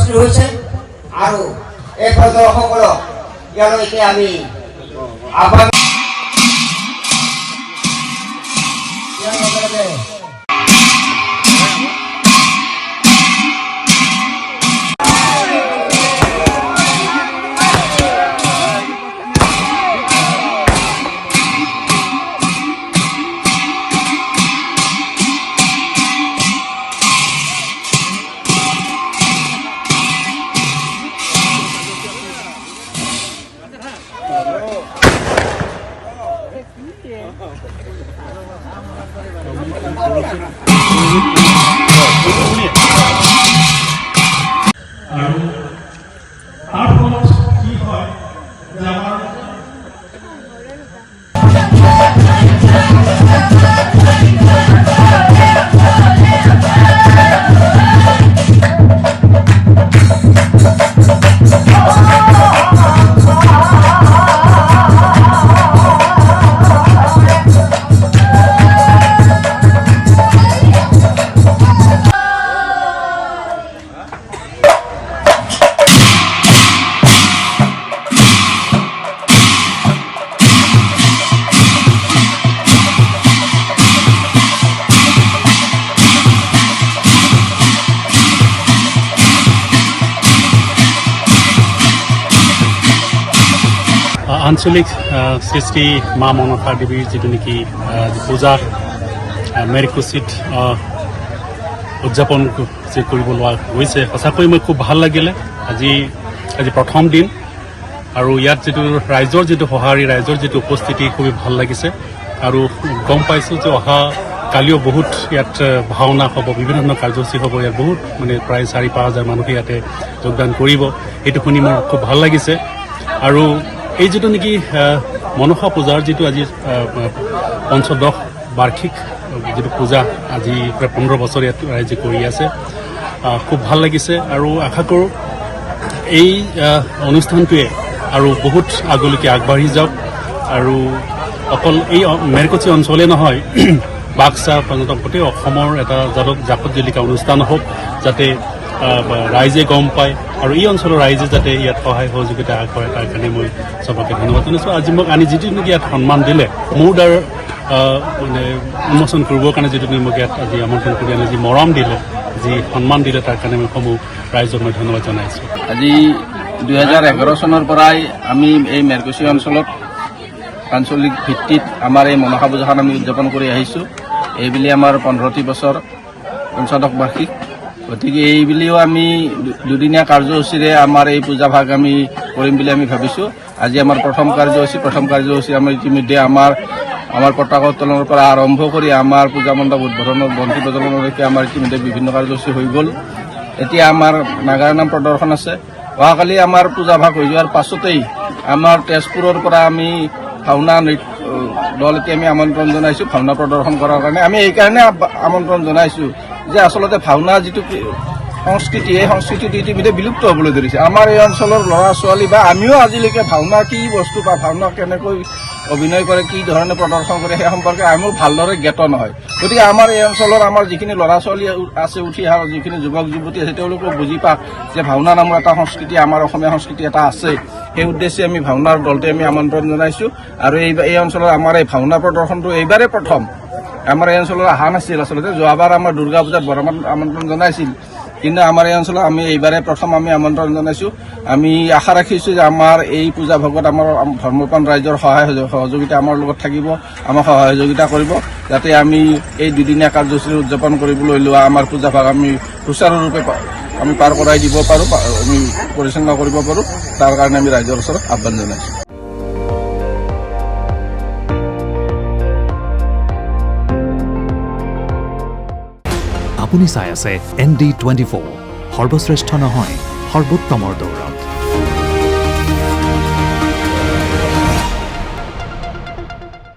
উপস্থিত হৈছে আৰু এই পৰ্যটকসকলক ইয়ালৈকে আমি আহ্বান আঞ্চলিক সৃষ্টি মা মনসা দেৱীৰ যিটো নেকি পূজা মেৰিকুচিত উদযাপন যে কৰিব লোৱা হৈছে সঁচাকৈ মই খুব ভাল লাগিলে আজি প্ৰথম দিন আৰু ইয়াত যিটো ৰাইজৰ যিটো সঁহাৰি ৰাইজৰ যিটো উপস্থিতি খুবেই ভাল লাগিছে আৰু গম পাইছোঁ যে অহা কালিও বহুত ইয়াত ভাওনা হ'ব বিভিন্ন ধৰণৰ কাৰ্যসূচী হ'ব ইয়াত বহুত মানে প্ৰায় 4-5 হাজাৰ মানুহে ইয়াতে যোগদান কৰিব এইটো শুনি মোৰ খুব ভাল লাগিছে আৰু এই যিটো নেকি মনসা পূজাৰ যিটো আজি পঞ্চদশ বাৰ্ষিক যিটো পূজা আজি প্ৰায় 15 বছৰ ইয়াত ৰাইজে কৰি আছে খুব ভাল লাগিছে আৰু আশা কৰোঁ এই অনুষ্ঠানটোৱে আৰু বহুত আগলৈকে আগবাঢ়ি যাওক আৰু অকল এই মেৰকুচি অঞ্চলে নহয় বাক্সা গোটেই অসমৰ এটা জাকত জিলিকা অনুষ্ঠান হওক যাতে ৰাইজে গম পায় আৰু এই অঞ্চলৰ ৰাইজে যাতে ইয়াত সহায় সহযোগিতা আগবঢ়ায় তাৰ কাৰণে মই চবকে ধন্যবাদ জনাইছোঁ আজি মোক আনি যিটো নেকি ইয়াত সন্মান দিলে মোৰ দ্বাৰা মানে উন্মোচন কৰিবৰ কাৰণে যিটো মোক ইয়াত আজি আমন্ত্ৰণ কৰি আনি যি মৰম দিলে যি সন্মান দিলে তাৰ কাৰণে মই সমূহ ৰাইজক মই ধন্যবাদ জনাইছোঁ আজি 2011 চনৰ পৰাই আমি এই মেৰকুচি অঞ্চলত আঞ্চলিক ভিত্তিত আমাৰ এই মনসা পূজাখন আমি উদযাপন কৰি আহিছোঁ এইবুলি আমাৰ 15টি বছৰ পঞ্চদশ বাৰ্ষিক গতিকে এইবুলিও আমি দুদিনীয়া কাৰ্যসূচীৰে আমাৰ এই পূজা ভাগ আমি কৰিম বুলি আমি ভাবিছোঁ আজি আমাৰ প্ৰথম কাৰ্যসূচী আমি ইতিমধ্যে আমাৰ পতাকা উত্তোলনৰ পৰা আৰম্ভ কৰি আমাৰ পূজা মণ্ডপ উদ্বোধনৰ বন্তি প্ৰজ্বলনলৈকে আমাৰ ইতিমধ্যে বিভিন্ন কাৰ্যসূচী হৈ গ'ল এতিয়া আমাৰ নাগাৰা নাম প্ৰদৰ্শন আছে অহাকালি আমাৰ পূজা ভাগ হৈ যোৱাৰ পাছতেই আমাৰ তেজপুৰৰ পৰা আমি ভাওনা দল এতিয়া আমি আমন্ত্ৰণ জনাইছোঁ ভাওনা প্ৰদৰ্শন কৰাৰ কাৰণে আমি এইকাৰণে আমন্ত্ৰণ জনাইছোঁ যে আচলতে ভাওনা যিটো সংস্কৃতি এই সংস্কৃতিটো ইতিমধ্যে বিলুপ্ত হ'বলৈ ধৰিছে আমাৰ এই অঞ্চলৰ ল'ৰা ছোৱালী বা আমিও আজিলৈকে ভাওনা কি বস্তু বা ভাওনা কেনেকৈ অভিনয় কৰে কি ধৰণে প্ৰদৰ্শন কৰে সেই সম্পৰ্কে আমিও ভালদৰে জ্ঞাত নহয় গতিকে আমাৰ এই অঞ্চলৰ আমাৰ যিখিনি ল'ৰা ছোৱালী আছে উঠি অহা যিখিনি যুৱক যুৱতী আছে তেওঁলোকেও বুজি পাওক যে ভাওনা নামৰ এটা সংস্কৃতি আমাৰ অসমীয়া সংস্কৃতি এটা আছে সেই উদ্দেশ্যে আমি ভাওনাৰ দলটো আমি আমন্ত্ৰণ জনাইছোঁ আৰু এই অঞ্চলৰ আমাৰ এই ভাওনা প্ৰদৰ্শনটো এইবাৰে প্ৰথম আমাৰ এই অঞ্চলৰ অহা নাছিল আচলতে যোৱাবাৰ আমাৰ দুৰ্গা পূজাত বৰ্তমান আমন্ত্ৰণ জনাইছিল কিন্তু আমাৰ এই অঞ্চলত আমি এইবাৰে প্ৰথম আমি আমন্ত্ৰণ জনাইছোঁ আমি আশা ৰাখিছোঁ যে আমাৰ এই পূজা ভাগত আমাৰ ধৰ্মপ্ৰাণ ৰাইজৰ সহায় সহযোগিতা আমাৰ লগত থাকিব আমাক সহায় সহযোগিতা কৰিব যাতে আমি এই দুদিনীয়া কাৰ্যসূচী উদযাপন কৰিবলৈ লোৱা আমাৰ পূজা ভাগ আমি সুচাৰুৰূপে আমি পাৰ কৰাই দিব পাৰোঁ আমি পৰিচালনা কৰিব পাৰোঁ তাৰ কাৰণে আমি ৰাইজৰ ওচৰত আহ্বান জনাইছোঁ আপুনি চাই আছে ND24 সৰ্বশ্ৰেষ্ঠ নহয় সৰ্বোত্তমৰ দৌৰ